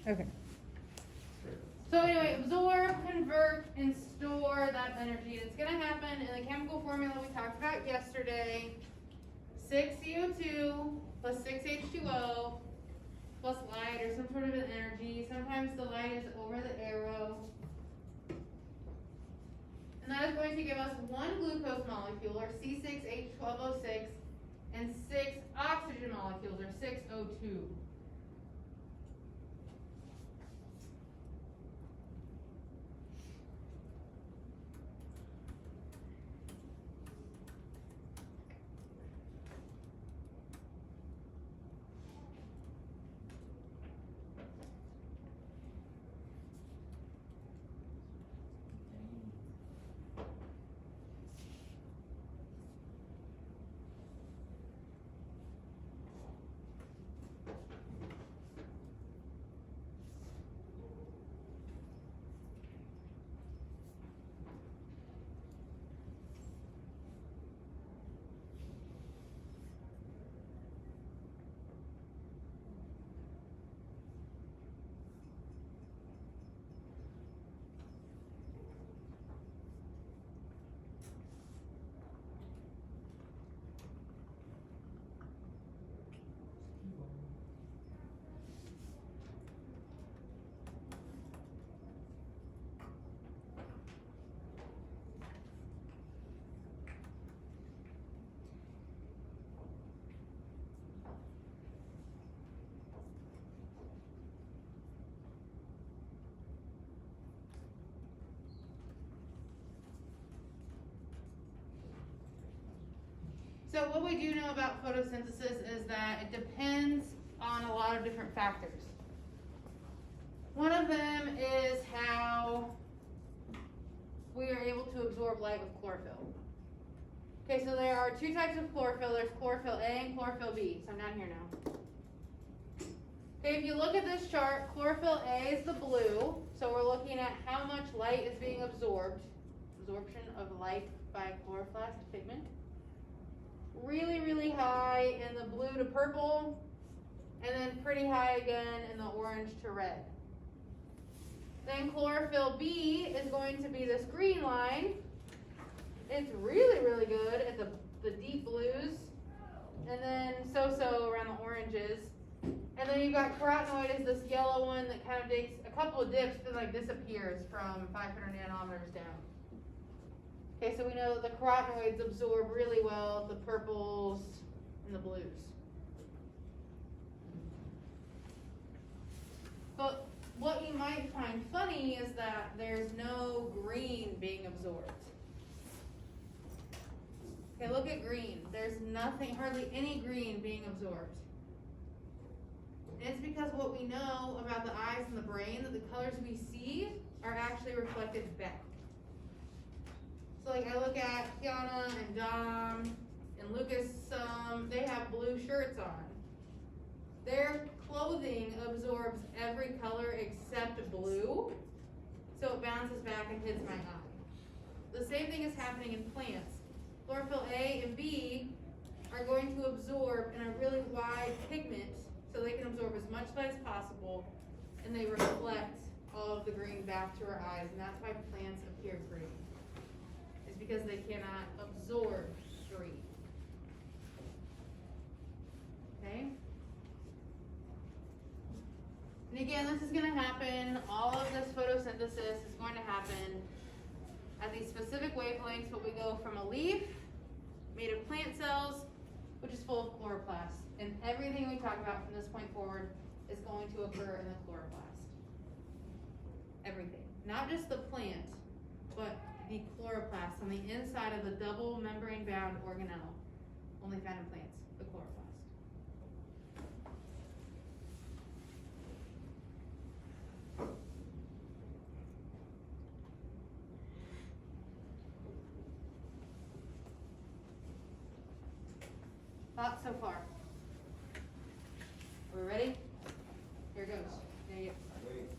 Okay. So anyway, absorb, convert, and store that energy. It's gonna happen in the chemical formula we talked about yesterday. 6 CO2 plus 6 H2O plus light or some sort of an energy. Sometimes the light is over the arrow. And that is going to give us one glucose molecule, or C6H12O6, and 6 oxygen molecules, or 6O2. So what we do know about photosynthesis is that it depends on a lot of different factors. One of them is how we are able to absorb light with chlorophyll. Okay, so there are two types of chlorophyll. There's chlorophyll A and chlorophyll B. So I'm down here now. Okay, if you look at this chart, chlorophyll A is the blue. So we're looking at how much light is being absorbed. Absorption of light by chloroplast pigment. Really, really high in the blue to purple, and then pretty high again in the orange to red. Then chlorophyll B is going to be this green line. It's really, really good at the deep blues, and then so-so around the oranges. And then you've got carotenoid is this yellow one that kind of takes a couple of dips and like disappears from 500 nanometers down. Okay, so we know that the carotenoids absorb really well the purples and the blues. But what you might find funny is that there's no green being absorbed. Okay, look at green. There's nothing, hardly any green being absorbed. And it's because what we know about the eyes and the brain, that the colors we see are actually reflected back. So like I look at Kiana and Dom and Lucas, they have blue shirts on. Their clothing absorbs every color except blue, so it bounces back and hits my eye. The same thing is happening in plants. Chlorophyll A and B are going to absorb in a really wide pigment, so they can absorb as much light as possible, and they reflect all of the green back to our eyes, and that's why plants appear green. It's because they cannot absorb green. Okay? And again, this is going to happen, all of this photosynthesis is going to happen at these specific wavelengths, but we go from a leaf made of plant cells, which is full of chloroplasts. And everything we talk about from this point forward is going to occur in the chloroplast. Everything. Not just the plant, but the chloroplast on the inside of the double membrane bound organelle, only found in plants, the chloroplast. Thoughts so far? We're ready? Here goes. There you go. Wait,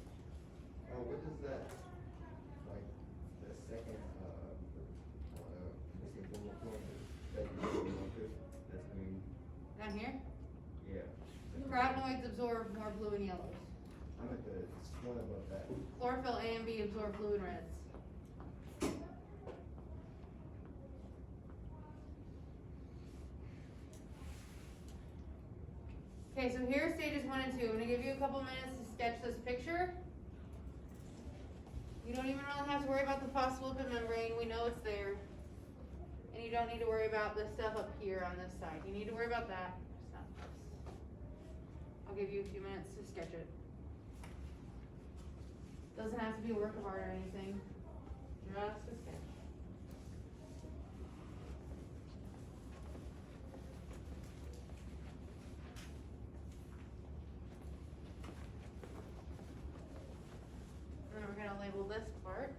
what is that, like, the second, missing bullet point that you that's green? Down here? Yeah. Carotenoids absorb more blue and yellows. I'm at the one above that. Chlorophyll A and B absorb blue and reds. Okay, so here's stages 1 and 2. I'm gonna give you a couple minutes to sketch this picture. You don't even really have to worry about the phospholipid membrane. We know it's there. And you don't need to worry about this stuff up here on this side. You need to worry about that. Just not this. I'll give you a few minutes to sketch it. Doesn't have to be a work of art or anything. Just a sketch. And then we're gonna label this part.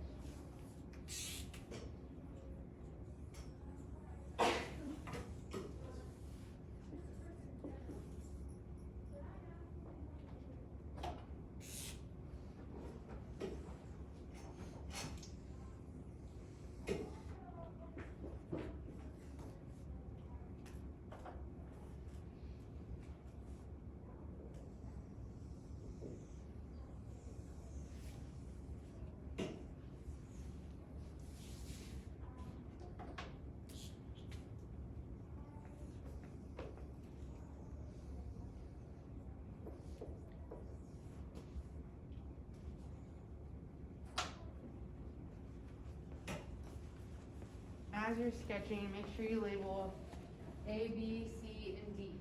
As you're sketching, make sure you label A, B, C, and D.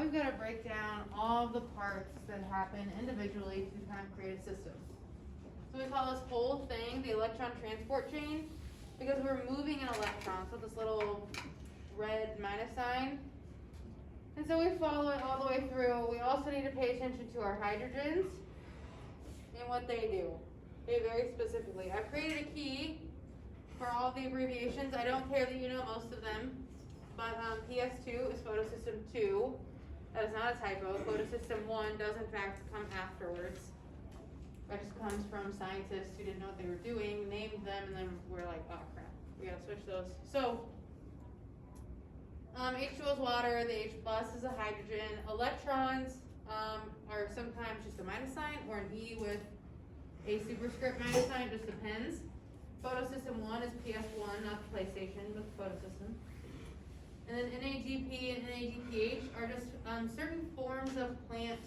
we've got to break down all the parts that happen individually to kind of create a system. So we call this whole thing the electron transport chain because we're moving an electron, so this little red minus sign. And so we follow it all the way through. We also need to pay attention to our hydrogens and what they do. Okay, very specifically. I've created a key for all the abbreviations. I don't care that you know most of them, but PS2 is photosystem 2. That is not a typo. Photosystem 1 does in fact come afterwards. That just comes from scientists who didn't know what they were doing, named them, and then we're like, oh crap, we gotta switch those. So, H2O is water, the H plus is a hydrogen. Electrons are sometimes just a minus sign or an E with a superscript minus sign, it just depends. Photosystem 1 is PS1, not the PlayStation, but the photosystem. And then NADP and NADPH are just certain forms of plant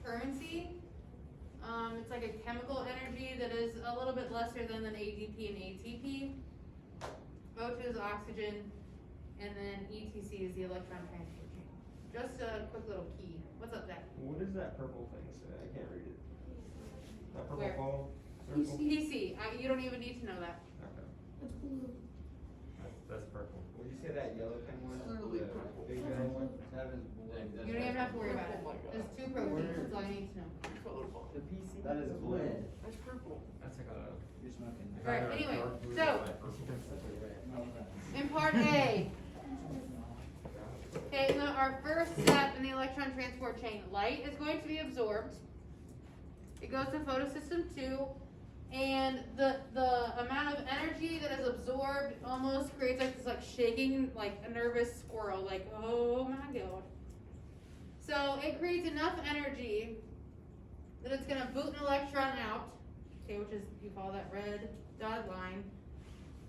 currency. It's like a chemical energy that is a little bit lesser than an ADP and ATP. O2 is oxygen, and then ETC is the electron transport chain. Just a quick little key. What's up, Zach? What does that purple thing say? I can't read it. That purple Where? ball circle? PC. You don't even need to know that. Okay. It's blue. That's purple. Would you say that yellow thing was Early the purple. big red one? That is You don't even have to worry about it. Oh my God. There's 2 proteins, that's all you need to know. Colorful. The PC. That is blue. That's purple. That's like a. You're smoking. Alright, anyway, so- No, no. In part A, okay, our first step in the electron transport chain, light is going to be absorbed. It goes to photosystem 2, and the amount of energy that is absorbed almost creates like this shaking, like a nervous squirrel, like, oh my god. So it creates enough energy that it's gonna boot an electron out, okay, which is, you follow that red dotted line.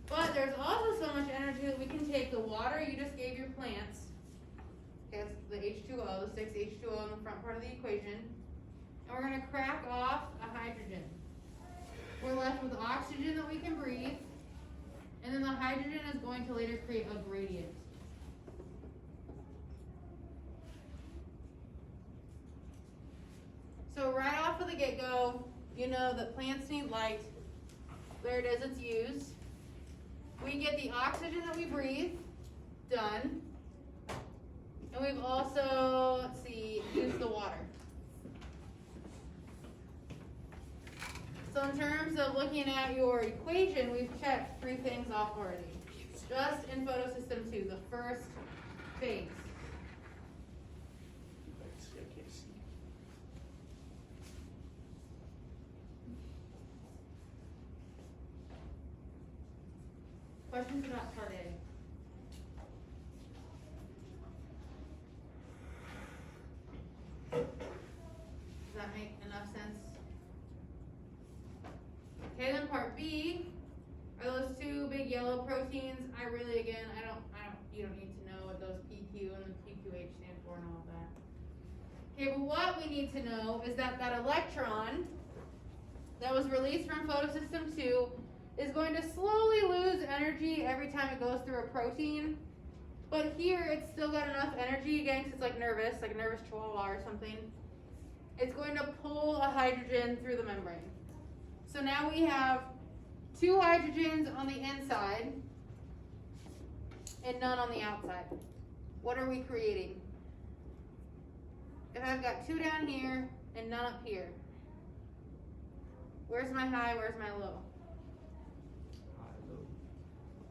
But there's also so much energy that we can take the water you just gave your plants, okay, that's the H2O, the 6 H2O in the front part of the equation, and we're gonna crack off a hydrogen. We're left with oxygen that we can breathe, and then the hydrogen is going to later create a gradient. So right off of the get-go, you know that plants need light. There it is, it's used. We get the oxygen that we breathe, done. And we've also, let's see, used the water. So in terms of looking at your equation, we've checked 3 things off already. Just in photosystem 2, the first phase. I can't see. Questions about part A? Does that make enough sense? Okay, then part B are those 2 big yellow proteins. You don't need to know what those PQ and the PQH stand for and all of that. Okay, but what we need to know is that that electron that was released from photosystem 2 is going to slowly lose energy every time it goes through a protein. But here it's still got enough energy, again, 'cause it's like a nervous chihuahua or something. It's going to pull a hydrogen through the membrane. So now we have 2 hydrogens on the inside and none on the outside. What are we creating? If I've got 2 down here and none up here, where's my high, where's my low?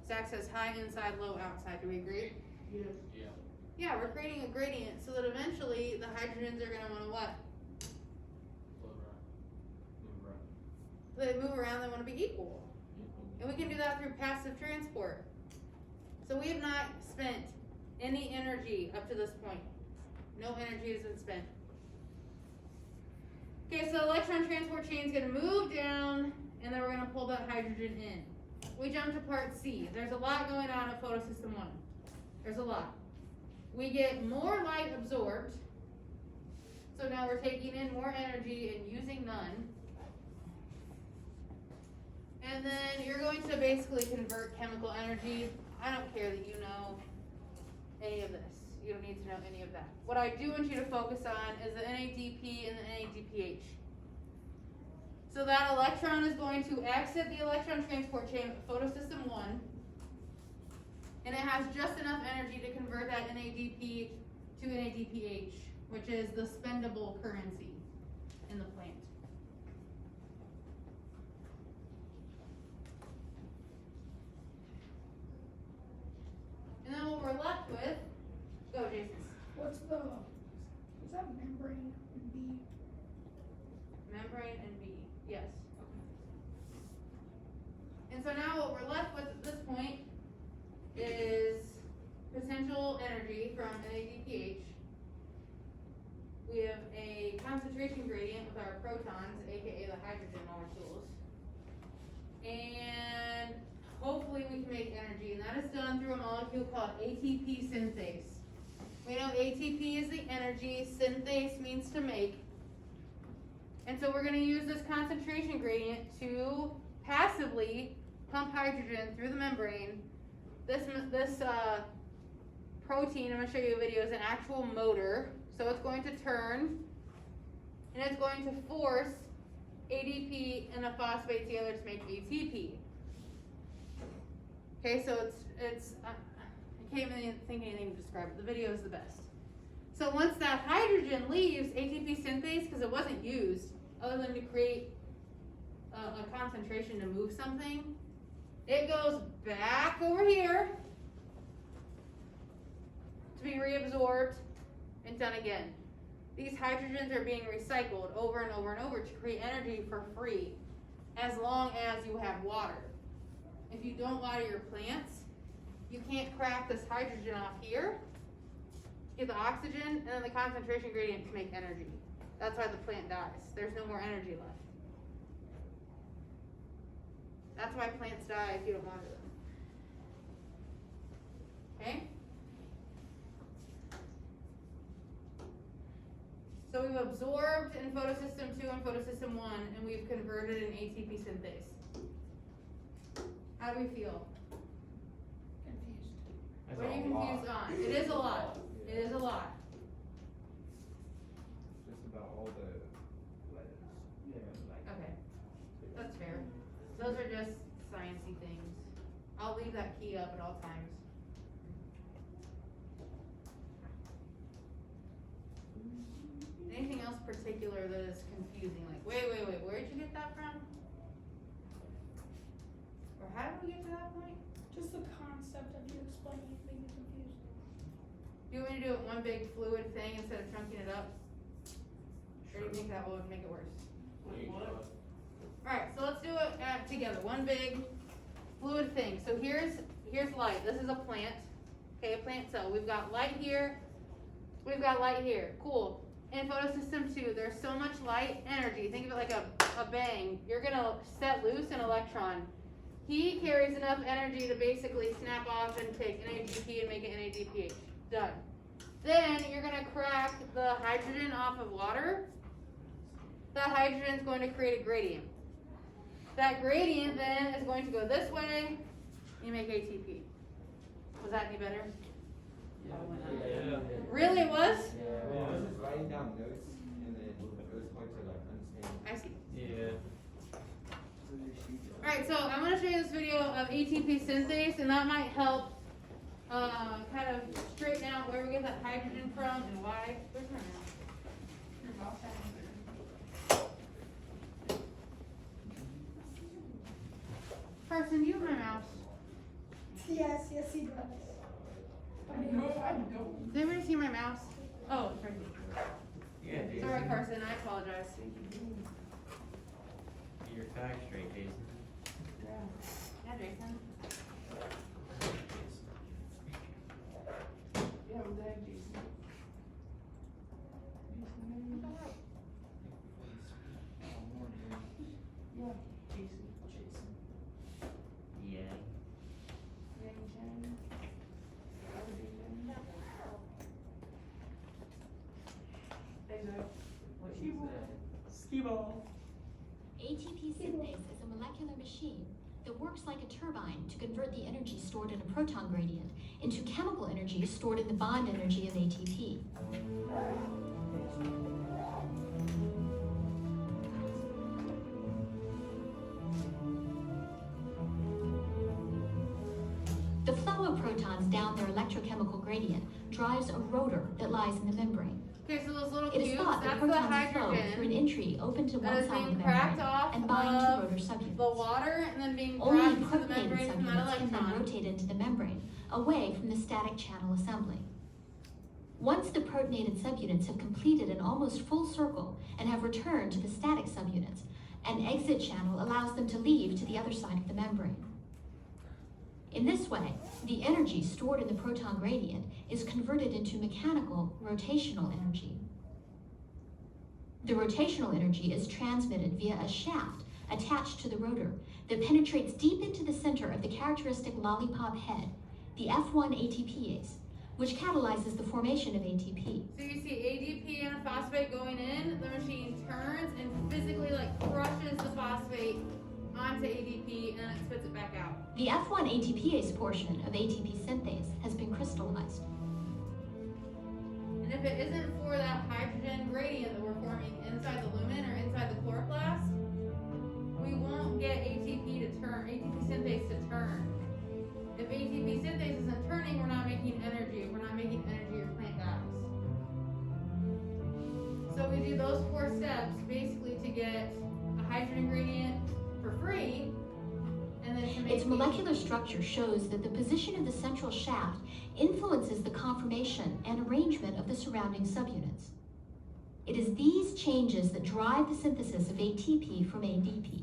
Zach says high inside, low outside. Do we agree? Yes. Yeah. Yeah, we're creating a gradient so that eventually the hydrogens are going to want to what? Float around. Move around. They move around, they want to be equal. And we can do that through passive transport. So we have not spent any energy up to this point. No energy has been spent. Okay, so electron transport chain is going to move down, and then we're going to pull that hydrogen in. We jump to part C. There's a lot going on at photosystem 1. There's a lot. We get more light absorbed. So now we're taking in more energy and using none. And then you're going to basically convert chemical energy. I don't care that you know any of this. You don't need need to know any of that. What I do want you to focus on is the NADP and the NADPH. So that electron is going to exit the electron transport chain of photosystem 1, and it has just enough energy to convert that NADP to NADPH, which is the spendable currency in the plant. And then what we're left with, go Jason. What's that membrane B? Membrane and B, yes. And so now what we're left with at this point is potential energy from NADPH. We have a concentration gradient with our protons, aka the hydrogen molecules. And hopefully we can make energy, and that is done through a molecule called ATP synthase. We know ATP is the energy, synthase means to make. And so we're going to use this concentration gradient to passively pump hydrogen through the membrane. This protein, I'm going to show you a video, is an actual motor. So it's going to turn, and it's going to force ADP and the phosphate together to make ATP. Okay, so it's I can't even think anything to describe it. The video is the best. So once that hydrogen leaves ATP synthase, because it wasn't used other than to create a concentration to move something, it goes back over here to be reabsorbed and done again. These hydrogens are being recycled over and over and over to create energy for free, as long as you have water. If you don't water your plants, you can't crack this hydrogen off here, get the oxygen, and then the concentration gradient to make energy. That's why the plant dies. There's no more energy left. That's why plants die if you don't water them. Okay? So we've absorbed in photosystem 2 and photosystem 1, and we've converted in ATP synthase. How do we feel? Confused. What are you confused on? It is a lot. It is a lot. Just about all the letters. Yeah, Okay, that's fair. Those are just sciencey things. I'll leave that key up at all times. Anything else particular that is confusing? Like, wait, where'd you get that from? Or how did we get to that point? Just the concept of you explaining it made me confused. Do you want me to do it one big fluid thing instead of chunking it up? Or do you think that would make it worse? Alright, so let's do it together. One big fluid thing. So here's light. This is a plant. Okay, a plant cell. We've got light here. We've got light here. Cool. In photosystem 2, there's so much light energy. Think of it like a bang. You're going to set loose an electron. He carries enough energy to basically snap off and take NADP and make it NADPH. Done. Then you're going to crack the hydrogen off of water. That hydrogen is going to create a gradient. That gradient then is going to go this way. You make ATP. Was that any better? Yeah. Really it was? Yeah, I was just writing down notes, and then it was going to like understand. I see. Yeah. Alright, so I'm going to show you this video of ATP synthase, and that might help kind of straighten out where we get that hydrogen from and why. Where's my mouse? Your mouse has it. Carson, do you have my mouse? Yes, he does. I know. Does anybody see my mouse? Oh, it's right here. Yeah, Jason. Sorry, Carson, I apologize. Get your facts straight, Jason. Yeah, Jason. Yeah, I'm dead, Jason. Yeah, Jason. Yeah. What you want? Ski ball. ATP synthase is a molecular machine that works like a turbine to convert the energy stored in a proton gradient into chemical energy stored in the bond energy of ATP. The flow of protons down their electrochemical gradient drives a rotor that lies in the membrane. Okay, so those little It is cubes, thought that that's the protons flow through an hydrogen entry open to that one is side of being the cracked membrane off and bind to rotor of subunits. the water and then being Only brought into the protonated membrane from that subunits can then electron. rotate into the membrane, away from the static channel assembly. Once the protonated subunits have completed an almost full circle and have returned to the static subunits, an exit channel allows them to leave to the other side of the membrane. In this way, the energy stored in the proton gradient is converted into mechanical rotational energy. The rotational energy is transmitted via a shaft attached to the rotor that penetrates deep into the center of the characteristic lollipop head, the F1 ATPase, which catalyzes the formation of ATP. So you see ADP and a phosphate going in, the machine turns and physically like crushes the phosphate onto ADP and then it spits it back out. The F1 ATPase portion of ATP synthase has been crystallized. And if it isn't for that hydrogen gradient that we're forming inside the lumen or inside the chloroplast, we won't get ATP to turn, ATP synthase to turn. If ATP synthase isn't turning, we're not making energy. We're not making energy or plant gas. So we do those 4 steps basically to get a hydrogen gradient for free, and then to make Its molecular structure shows that the position of the central shaft influences the conformation and arrangement of the surrounding subunits. It is these changes that drive the synthesis of ATP from ADP.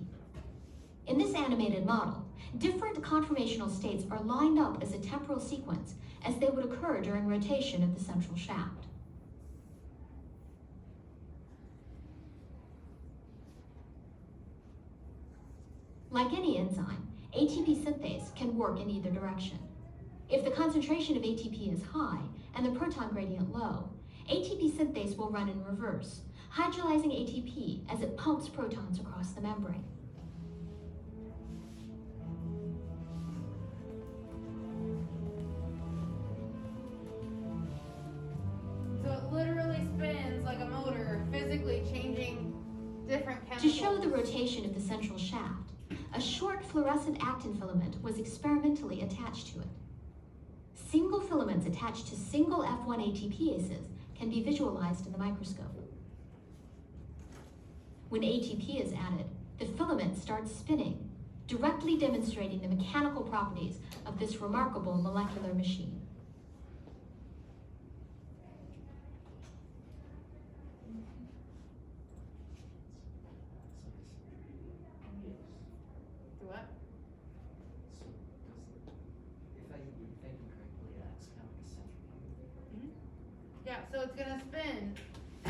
In this animated model, different conformational states are lined up as a temporal sequence as they would occur during rotation of the central shaft. Like any enzyme, ATP synthase can work in either direction. If the concentration of ATP is high and the proton gradient low, ATP synthase will run in reverse, hydrolyzing ATP as it pumps protons across the membrane. So it literally spins like a motor, physically changing different To chemicals. show the rotation of the central shaft, a short fluorescent actin filament was experimentally attached to it. Single filaments attached to single F1 ATPases can be visualized in the microscope. When ATP is added, the filament starts spinning, directly demonstrating the mechanical properties of this remarkable molecular machine. What? So if I think correctly, that's kind of like a centrifuge. Yeah, so it's gonna spin.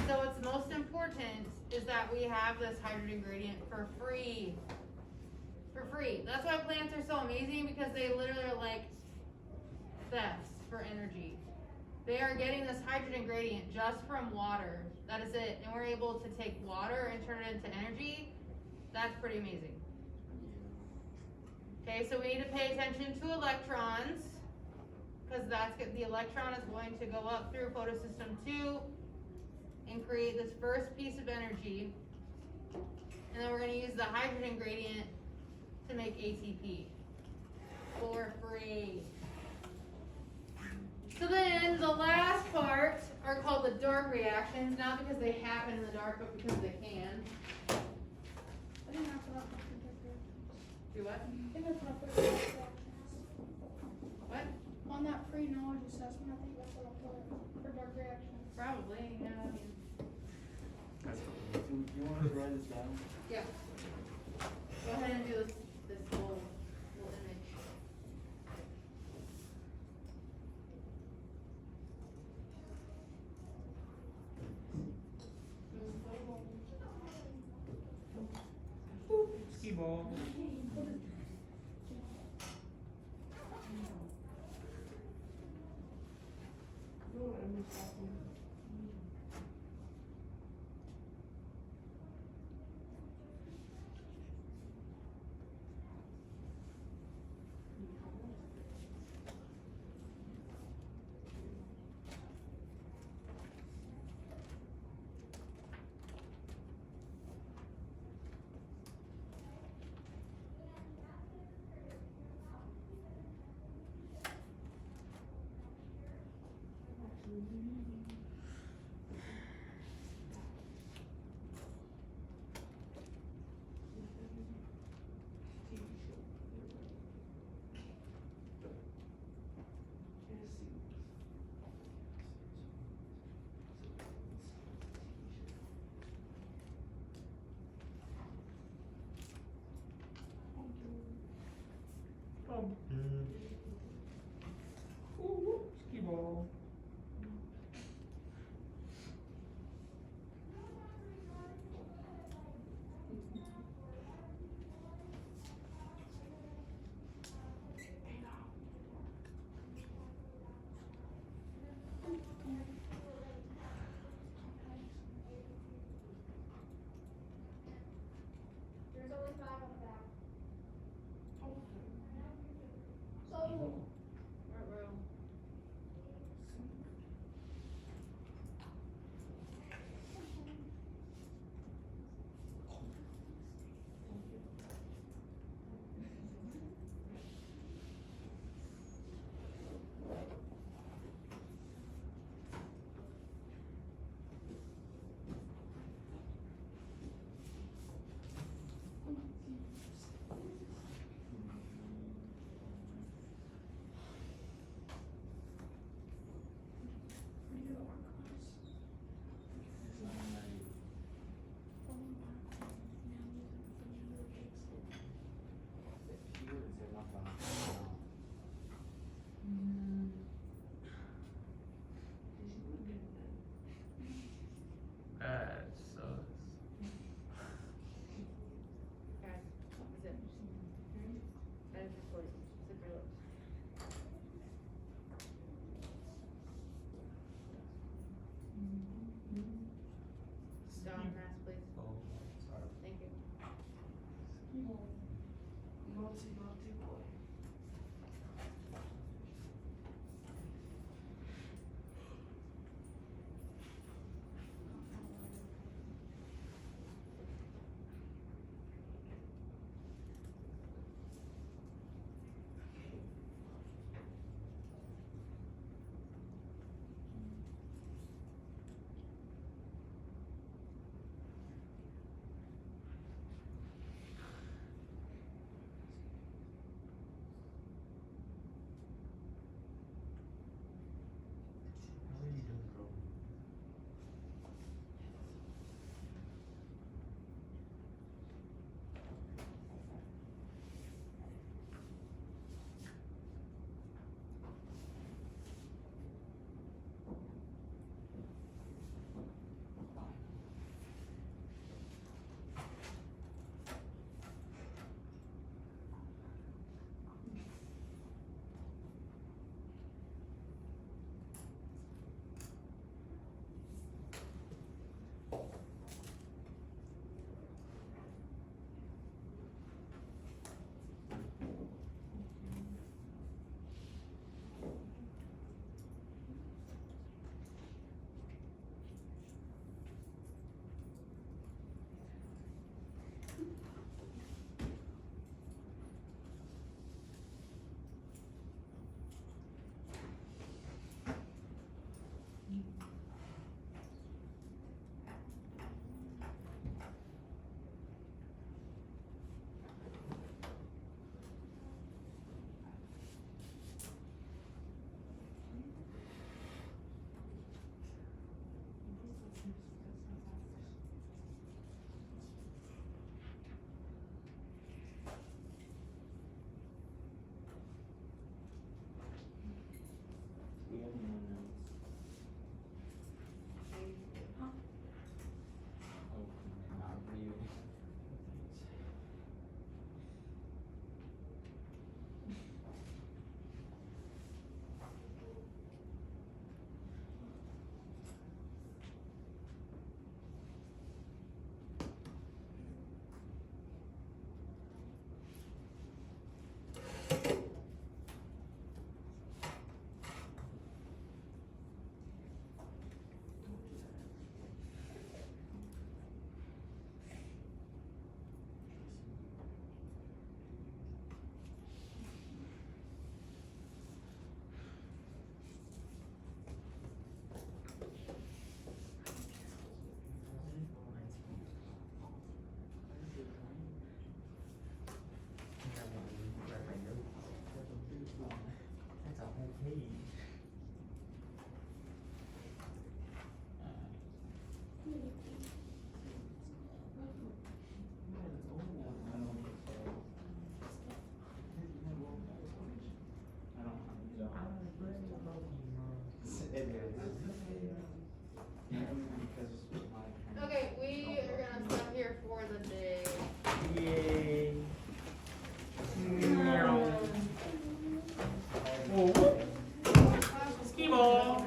So what's most important is that we have this hydrogen gradient for free. For free. That's why plants are so amazing, because they literally are like thefts for energy. They are getting this hydrogen gradient just from water. That is it. And we're able to take water and turn it into energy. That's pretty amazing. Okay, so we need to pay attention to electrons, because the electron is going to go up through photosystem 2 and create this first piece of energy. And then we're going to use the hydrogen gradient to make ATP for free. So then the last part are called the dark reactions, not because they happen in the dark, but because they can. I didn't have to have for dark reactions. Do what? I think that's what I put for dark reactions. What? On that free knowledge assessment, I think that's what I put for dark reactions. Probably, yeah. I mean, Do you want to write this down? yeah. Go ahead and do this little image. Ski ball. contrast, please. Oh, sorry. Thank you. Naughty, naughty boy. How are you doing, bro? We have no notes. Oh, not really. That's a whole page. Okay, we are gonna stop here for the day. Yay. Ski ball.